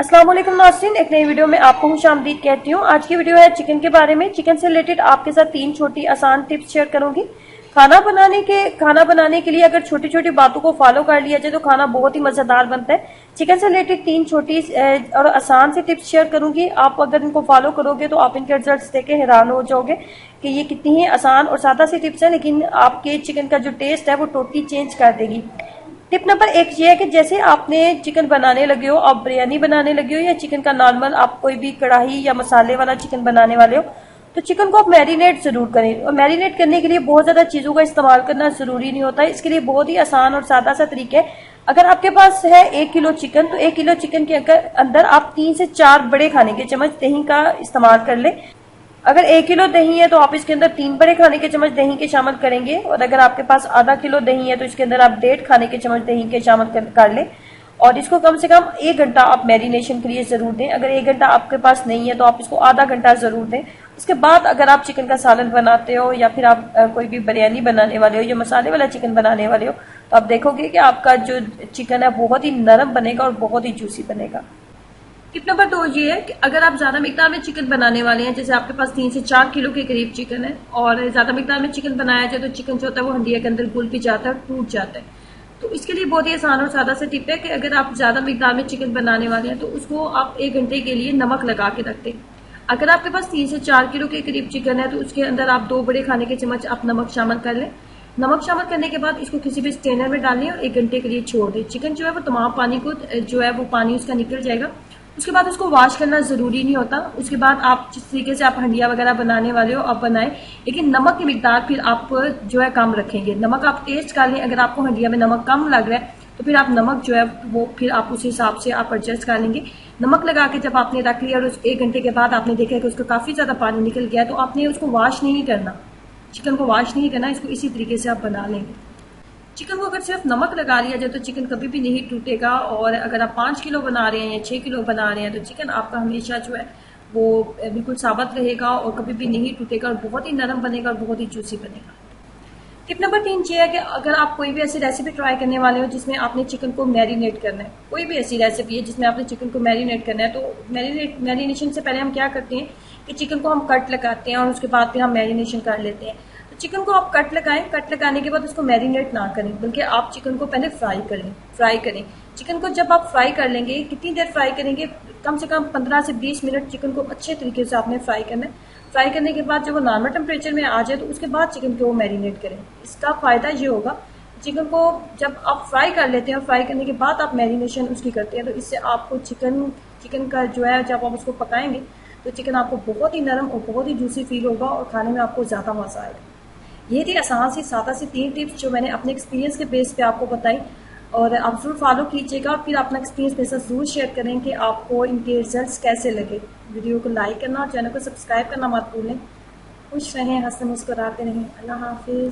अस्सलाम वालेकुम नाज़रीन, एक नई वीडियो में आपको खुशामदीद कहती हूँ। आज की वीडियो है चिकन के बारे में। चिकन से रिलेटेड आपके साथ 3 छोटी आसान टिप्स शेयर करूंगी। खाना बनाने के लिए अगर छोटी छोटी बातों को फॉलो कर लिया जाए तो खाना बहुत ही मजेदार बनता है। चिकन से रिलेटेड 3 छोटी और आसान से टिप्स शेयर करूंगी। आप अगर इनको फॉलो करोगे तो आप इनके रिजल्ट्स देख के हैरान हो जाओगे कि ये कितनी ही आसान और सादा सी टिप्स है, लेकिन आपके चिकन का जो टेस्ट है वो टोटली चेंज कर देगी। टिप नंबर 1 ये है कि जैसे आपने चिकन बनाने लगे हो, आप बिरयानी बनाने लगे हो या चिकन का नॉर्मल आप कोई भी कढ़ाई या मसाले वाला चिकन बनाने वाले हो, तो चिकन को आप मैरिनेट जरूर करें। और मैरिनेट करने के लिए बहुत ज्यादा चीजों का इस्तेमाल करना जरूरी नहीं होता है। इसके लिए बहुत ही आसान और सादा सा तरीका है। अगर आपके पास है 1 किलो चिकन, तो 1 किलो चिकन के अंदर आप 3 से 4 बड़े खाने के चम्मच दही का इस्तेमाल कर ले। अगर 1 किलो दही है तो आप इसके अंदर 3 बड़े खाने के चम्मच दही के शामिल करेंगे, और अगर आपके पास आधा किलो दही है तो इसके अंदर आप 1.5 खाने के चम्मच दही के शामिल कर ले। और इसको कम से कम 1 घंटा आप मैरिनेशन के लिए जरूर दें। अगर 1 घंटा आपके पास नहीं है तो आप इसको आधा घंटा जरूर दें। उसके बाद अगर आप चिकन का सालन बनाते हो या फिर आप कोई भी बिरयानी बनाने वाले हो या मसाले वाला चिकन बनाने वाले हो, तो आप देखोगे कि आपका जो चिकन है बहुत ही नरम बनेगा और बहुत ही जूसी बनेगा। टिप नंबर 2 ये है कि अगर आप ज्यादा मिकदार में चिकन बनाने वाले हैं, जैसे आपके पास 3 से 4 किलो के करीब चिकन है और ज्यादा मिकदार में चिकन बनाया जाए तो चिकन जो होता है वो हंडिया के अंदर घुल भी जाता है, टूट जाता है। तो इसके लिए बहुत ही आसान और सादा सा टिप है कि अगर आप ज्यादा मिकदार में चिकन बनाने वाले हैं तो उसको आप 1 घंटे के लिए नमक लगा के रख दें। अगर आपके पास 3 से 4 किलो के करीब चिकन है तो उसके अंदर आप 2 बड़े खाने के चम्मच आप नमक शामिल कर लें। नमक शामिल करने के बाद इसको किसी भी स्ट्रेनर में डालें और 1 घंटे के लिए छोड़ दें। चिकन जो है वो तमाम पानी को जो है वो पानी उसका निकल जाएगा। उसके बाद उसको वॉश करना जरूरी नहीं होता। उसके बाद आप जिस तरीके से आप हंडिया वगैरह बनाने वाले हो आप बनाएं, लेकिन नमक की मिकदार फिर आप जो है कम रखेंगे। नमक आप टेस्ट कर लें, अगर आपको हंडिया में नमक कम लग रहा है तो फिर आप नमक जो है वो फिर आप उस हिसाब से आप एडजस्ट कर लेंगे। नमक लगा के जब आपने रख लिया और उस 1 घंटे के बाद आपने देखा कि उसका काफी ज्यादा पानी निकल गया, तो आपने उसको वॉश नहीं करना, चिकन को वॉश नहीं करना, इसको इसी तरीके से आप बना लेंगे। चिकन को अगर सिर्फ नमक लगा लिया जाए तो चिकन कभी भी नहीं टूटेगा। और अगर आप 5 किलो बना रहे हैं या 6 किलो बना रहे हैं तो चिकन आपका हमेशा जो है वो बिल्कुल साबित रहेगा और कभी भी नहीं टूटेगा और बहुत ही नरम बनेगा और बहुत ही जूसी बनेगा। टिप नंबर 3 ये है कि अगर आप कोई भी ऐसी रेसिपी ट्राई करने वाले हो जिसमें आपने चिकन को मैरिनेट करना है, कोई भी ऐसी रेसिपी है जिसमें आपने चिकन को मैरिनेट करना है, तो मैरिनेशन से पहले हम क्या करते हैं कि चिकन को हम कट लगाते हैं और उसके बाद फिर हम मैरिनेशन कर लेते हैं। तो चिकन को आप कट लगाएं, कट लगाने के बाद उसको मैरिनेट ना करें, बल्कि आप चिकन को पहले फ्राई करें। चिकन को जब आप फ्राई कर लेंगे, कितनी देर फ्राई करेंगे, कम से कम 15 से 20 मिनट चिकन को अच्छे तरीके से आपने फ्राई करना है। फ्राई करने के बाद जब वो नॉर्मल टेम्परेचर में आ जाए तो उसके बाद चिकन को मैरिनेट करें। इसका फायदा ये होगा, चिकन को जब आप फ्राई कर लेते हैं और फ्राई करने के बाद आप मैरिनेशन उसकी करते हैं तो इससे आपको चिकन का जो है जब आप उसको पकाएंगे तो चिकन आपको बहुत ही नरम और बहुत ही जूसी फील होगा और खाने में आपको ज्यादा मजा आएगा। ये थी आसान सी सादा सी 3 टिप्स जो मैंने अपने एक्सपीरियंस के बेस पे आपको बताई, और आप जरूर फॉलो कीजिएगा और फिर अपना एक्सपीरियंस मेरे साथ जरूर शेयर करें कि आपको इनके रिजल्ट्स कैसे लगे। वीडियो को लाइक करना और चैनल को सब्सक्राइब करना मत भूलें। खुश रहें, हंसते मुस्कुराते रहें। अल्लाह हाफिज।